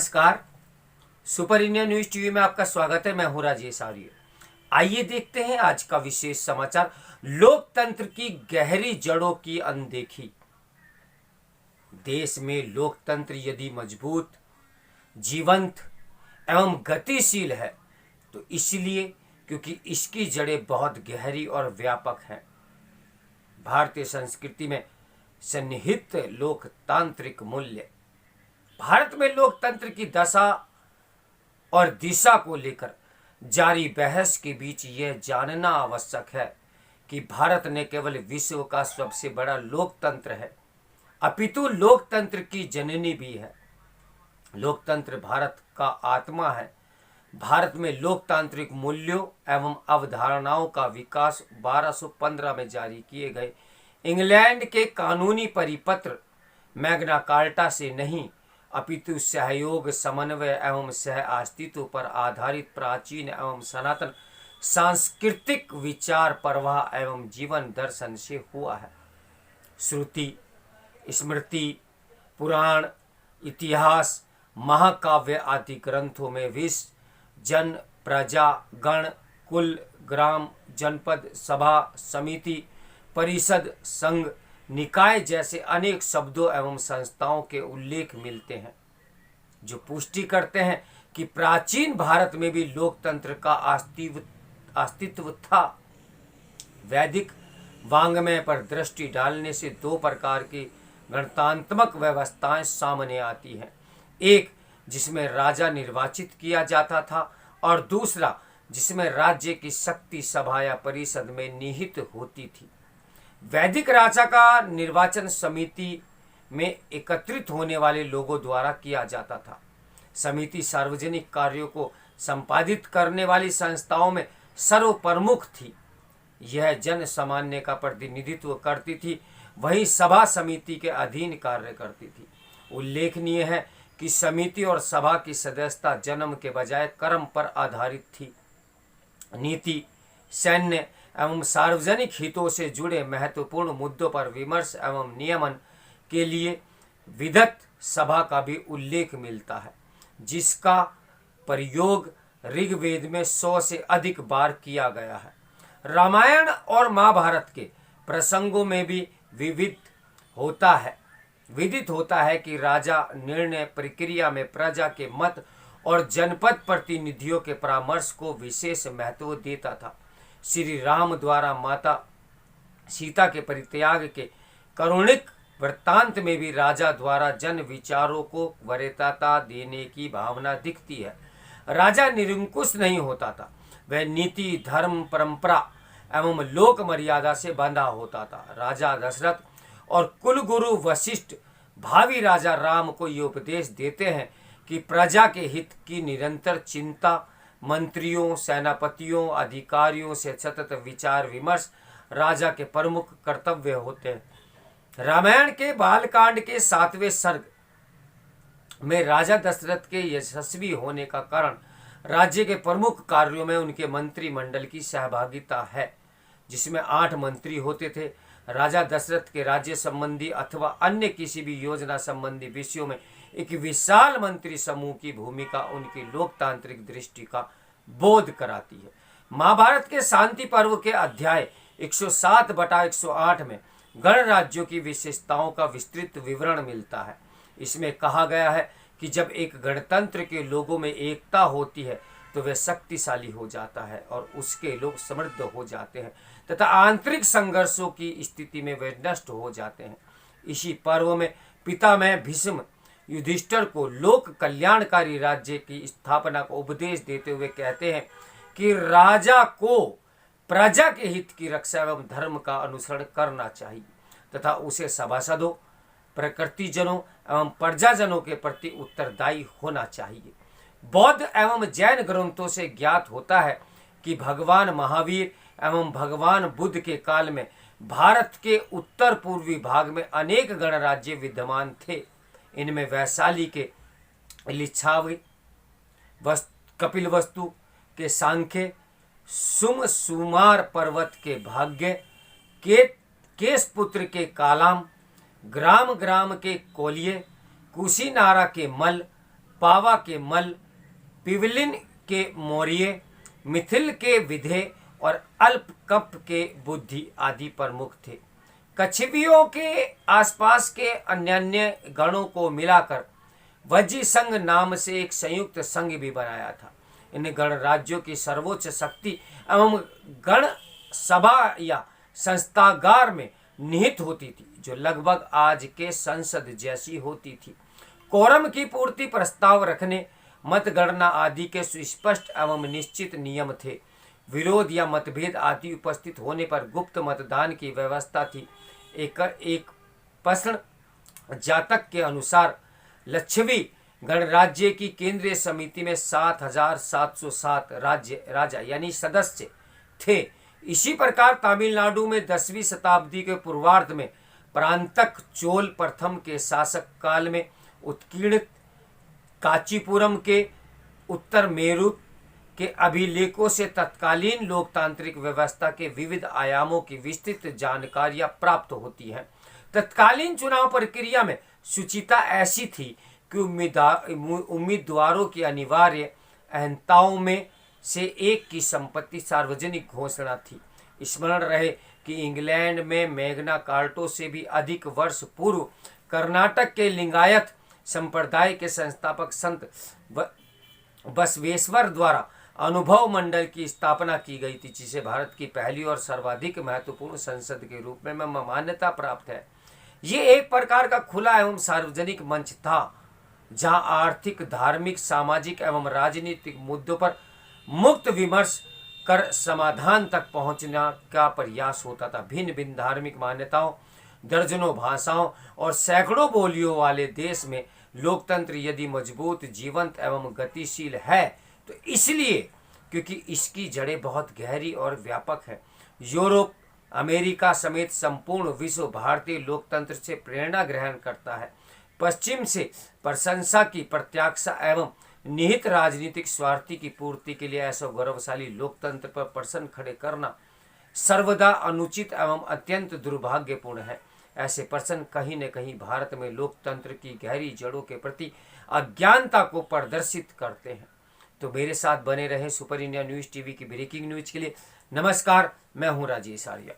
नमस्कार। Super India news TV में आपका स्वागत है। मैं हूं राजेश आर्य। आइए देखते हैं आज का विशेष समाचार। लोकतंत्र की गहरी जड़ों की अनदेखी। देश में लोकतंत्र यदि मजबूत, जीवंत एवं गतिशील है तो इसलिए क्योंकि इसकी जड़ें बहुत गहरी और व्यापक हैं। भारतीय संस्कृति में सन्निहित लोकतांत्रिक मूल्य। भारत में लोकतंत्र की दशा और दिशा को लेकर जारी बहस के बीच यह जानना आवश्यक है कि भारत न केवल विश्व का सबसे बड़ा लोकतंत्र है, अपितु लोकतंत्र की जननी भी है। लोकतंत्र भारत का आत्मा है। भारत में लोकतांत्रिक मूल्यों एवं अवधारणाओं का विकास 1215 में जारी किए गए इंग्लैंड के कानूनी परिपत्र मैग्ना कार्टा से नहीं, अपितु सहयोग, समन्वय एवं सह अस्तित्व पर आधारित प्राचीन एवं सनातन सांस्कृतिक विचार प्रवाह एवं जीवन दर्शन से हुआ है। श्रुति, स्मृति, पुराण, इतिहास, महाकाव्य आदि ग्रंथों में विश्व, जन, प्रजा, गण, कुल, ग्राम, जनपद, सभा, समिति, परिषद, संघ, निकाय जैसे अनेक शब्दों एवं संस्थाओं के उल्लेख मिलते हैं जो पुष्टि करते हैं कि प्राचीन भारत में भी लोकतंत्र का अस्तित्व था। वैदिक वाङ्मय पर दृष्टि डालने से दो प्रकार की गणतांत्मक व्यवस्थाएं सामने आती हैं। एक जिसमें राजा निर्वाचित किया जाता था और दूसरा जिसमें राज्य की शक्ति सभा या परिषद में निहित होती थी। वैदिक राजा का निर्वाचन समिति में एकत्रित होने वाले लोगों द्वारा किया जाता था। समिति सार्वजनिक कार्यों को संपादित करने वाली संस्थाओं में सर्वप्रमुख थी। यह जन सामान्य का प्रतिनिधित्व करती थी, वहीं सभा समिति के अधीन कार्य करती थी। उल्लेखनीय है कि समिति और सभा की सदस्यता जन्म के बजाय कर्म पर आधारित थी। नीति, सैन्य एवं सार्वजनिक हितों से जुड़े महत्वपूर्ण मुद्दों पर विमर्श एवं नियमन के लिए विधत सभा का भी उल्लेख मिलता है, जिसका प्रयोग ऋग्वेद में 100 से अधिक बार किया गया है। रामायण और महाभारत के प्रसंगों में भी विदित होता है कि राजा निर्णय प्रक्रिया में प्रजा के मत और जनपद प्रतिनिधियों के परामर्श को विशेष महत्व देता था। श्री राम द्वारा माता सीता के परित्याग के करुणिक वृत्तांत में भी राजा द्वारा जन विचारों को वरीयता देने की भावना दिखती है। राजा निरंकुश नहीं होता था, वह नीति, धर्म, परंपरा एवं लोक मर्यादा से बंधा होता था। राजा दशरथ और कुलगुरु वशिष्ठ भावी राजा राम को ये उपदेश देते हैं कि प्रजा के हित की निरंतर चिंता, मंत्रियों, सेनापतियों, अधिकारियों से सतत विचार विमर्श राजा के प्रमुख कर्तव्य होते हैं। रामायण के बालकांड के 7वें सर्ग में राजा दशरथ के यशस्वी होने का कारण राज्य के प्रमुख कार्यों में उनके मंत्रिमंडल की सहभागिता है, जिसमें 8 मंत्री होते थे। राजा दशरथ के राज्य संबंधी अथवा अन्य किसी भी योजना संबंधी विषयों में एक विशाल मंत्री समूह की भूमिका उनकी लोकतांत्रिक दृष्टि का बोध कराती है। महाभारत के शांति पर्व के अध्याय 107/108 में गणराज्यों की विशेषताओं का विस्तृत विवरण मिलता है। इसमें कहा गया है कि जब एक गणतंत्र के लोगों में एकता होती है तो वह शक्तिशाली हो जाता है और उसके लोग समृद्ध हो जाते हैं तथा आंतरिक संघर्षों की स्थिति में वे नष्ट हो जाते हैं। इसी पर्व में पितामह भीष्म युधिष्ठिर को लोक कल्याणकारी राज्य की स्थापना को उपदेश देते हुए कहते हैं कि राजा को प्रजा के हित की रक्षा एवं धर्म का अनुसरण करना चाहिए तथा उसे सभासदों, प्रकृतिजनों एवं प्रजाजनों के प्रति उत्तरदायी होना चाहिए। बौद्ध एवं जैन ग्रंथों से ज्ञात होता है कि भगवान महावीर एवं भगवान बुद्ध के काल में भारत के उत्तर पूर्वी भाग में अनेक गणराज्य विद्यमान थे। इनमें वैशाली के लिच्छावी, कपिलवस्तु के सांख्य, सुमार पर्वत के भाग्य, केशपुत्र के कालाम, ग्राम के कोलिये, कुशीनारा के मल, पावा के मल, पिवलिन के मौर्य, मिथिल के विधे और अल्पकप के बुद्धि आदि प्रमुख थे। कछवियों के आसपास के अन्य गणों को मिलाकर वज्जी संघ नाम से एक संयुक्त संघ भी बनाया था। इन गणराज्यों की सर्वोच्च शक्ति एवं गण सभा या संस्थागार में निहित होती थी, जो लगभग आज के संसद जैसी होती थी। कोरम की पूर्ति, प्रस्ताव रखने, मतगणना आदि के सुस्पष्ट एवं निश्चित नियम थे। विरोध या मतभेद आदि उपस्थित होने पर गुप्त मतदान की व्यवस्था थी। एक प्रश्न जातक के अनुसार लक्षवी गणराज्य की केंद्रीय समिति में 7,707 राजा यानी सदस्य थे। इसी प्रकार तमिलनाडु में 10वीं शताब्दी के पूर्वार्ध में प्रांतक चोल प्रथम के शासक काल में उत्कीर्ण कांचीपुरम के उत्तर मेरु के अभिलेखों से तत्कालीन लोकतांत्रिक व्यवस्था के विविध आयामों की विस्तृत जानकारियां प्राप्त होती हैं। तत्कालीन चुनाव प्रक्रिया में शुचिता ऐसी थी कि उम्मीदवारों की अनिवार्य अहंताओं में से एक की संपत्ति सार्वजनिक घोषणा थी। स्मरण रहे कि इंग्लैंड में मैग्ना कार्टा से भी अधिक वर्ष पूर्व कर्नाटक के लिंगायत संप्रदाय के संस्थापक संत बसवेश्वर द्वारा अनुभव मंडल की स्थापना की गई थी, जिसे भारत की पहली और सर्वाधिक महत्वपूर्ण संसद के रूप में मान्यता प्राप्त है। ये एक प्रकार का खुला एवं सार्वजनिक मंच था, जहां आर्थिक, धार्मिक, सामाजिक एवं राजनीतिक मुद्दों पर मुक्त विमर्श कर समाधान तक पहुंचने का प्रयास होता था। भिन्न भिन्न धार्मिक मान्यताओं, दर्जनों भाषाओं और सैकड़ों बोलियों वाले देश में लोकतंत्र यदि मजबूत, जीवंत एवं गतिशील है तो इसलिए क्योंकि इसकी जड़ें बहुत गहरी और व्यापक हैं। यूरोप, अमेरिका समेत संपूर्ण विश्व भारतीय लोकतंत्र से प्रेरणा ग्रहण करता है। पश्चिम से प्रशंसा की प्रत्याशा एवं निहित राजनीतिक स्वार्थी की पूर्ति के लिए ऐसा गौरवशाली लोकतंत्र पर प्रश्न खड़े करना सर्वदा अनुचित एवं अत्यंत दुर्भाग्यपूर्ण है। ऐसे प्रश्न कहीं न कहीं भारत में लोकतंत्र की गहरी जड़ों के प्रति अज्ञानता को प्रदर्शित करते हैं। तो मेरे साथ बने रहें सुपर इंडिया न्यूज़ टीवी की ब्रेकिंग न्यूज़ के लिए। नमस्कार, मैं हूं राजेश आर्या।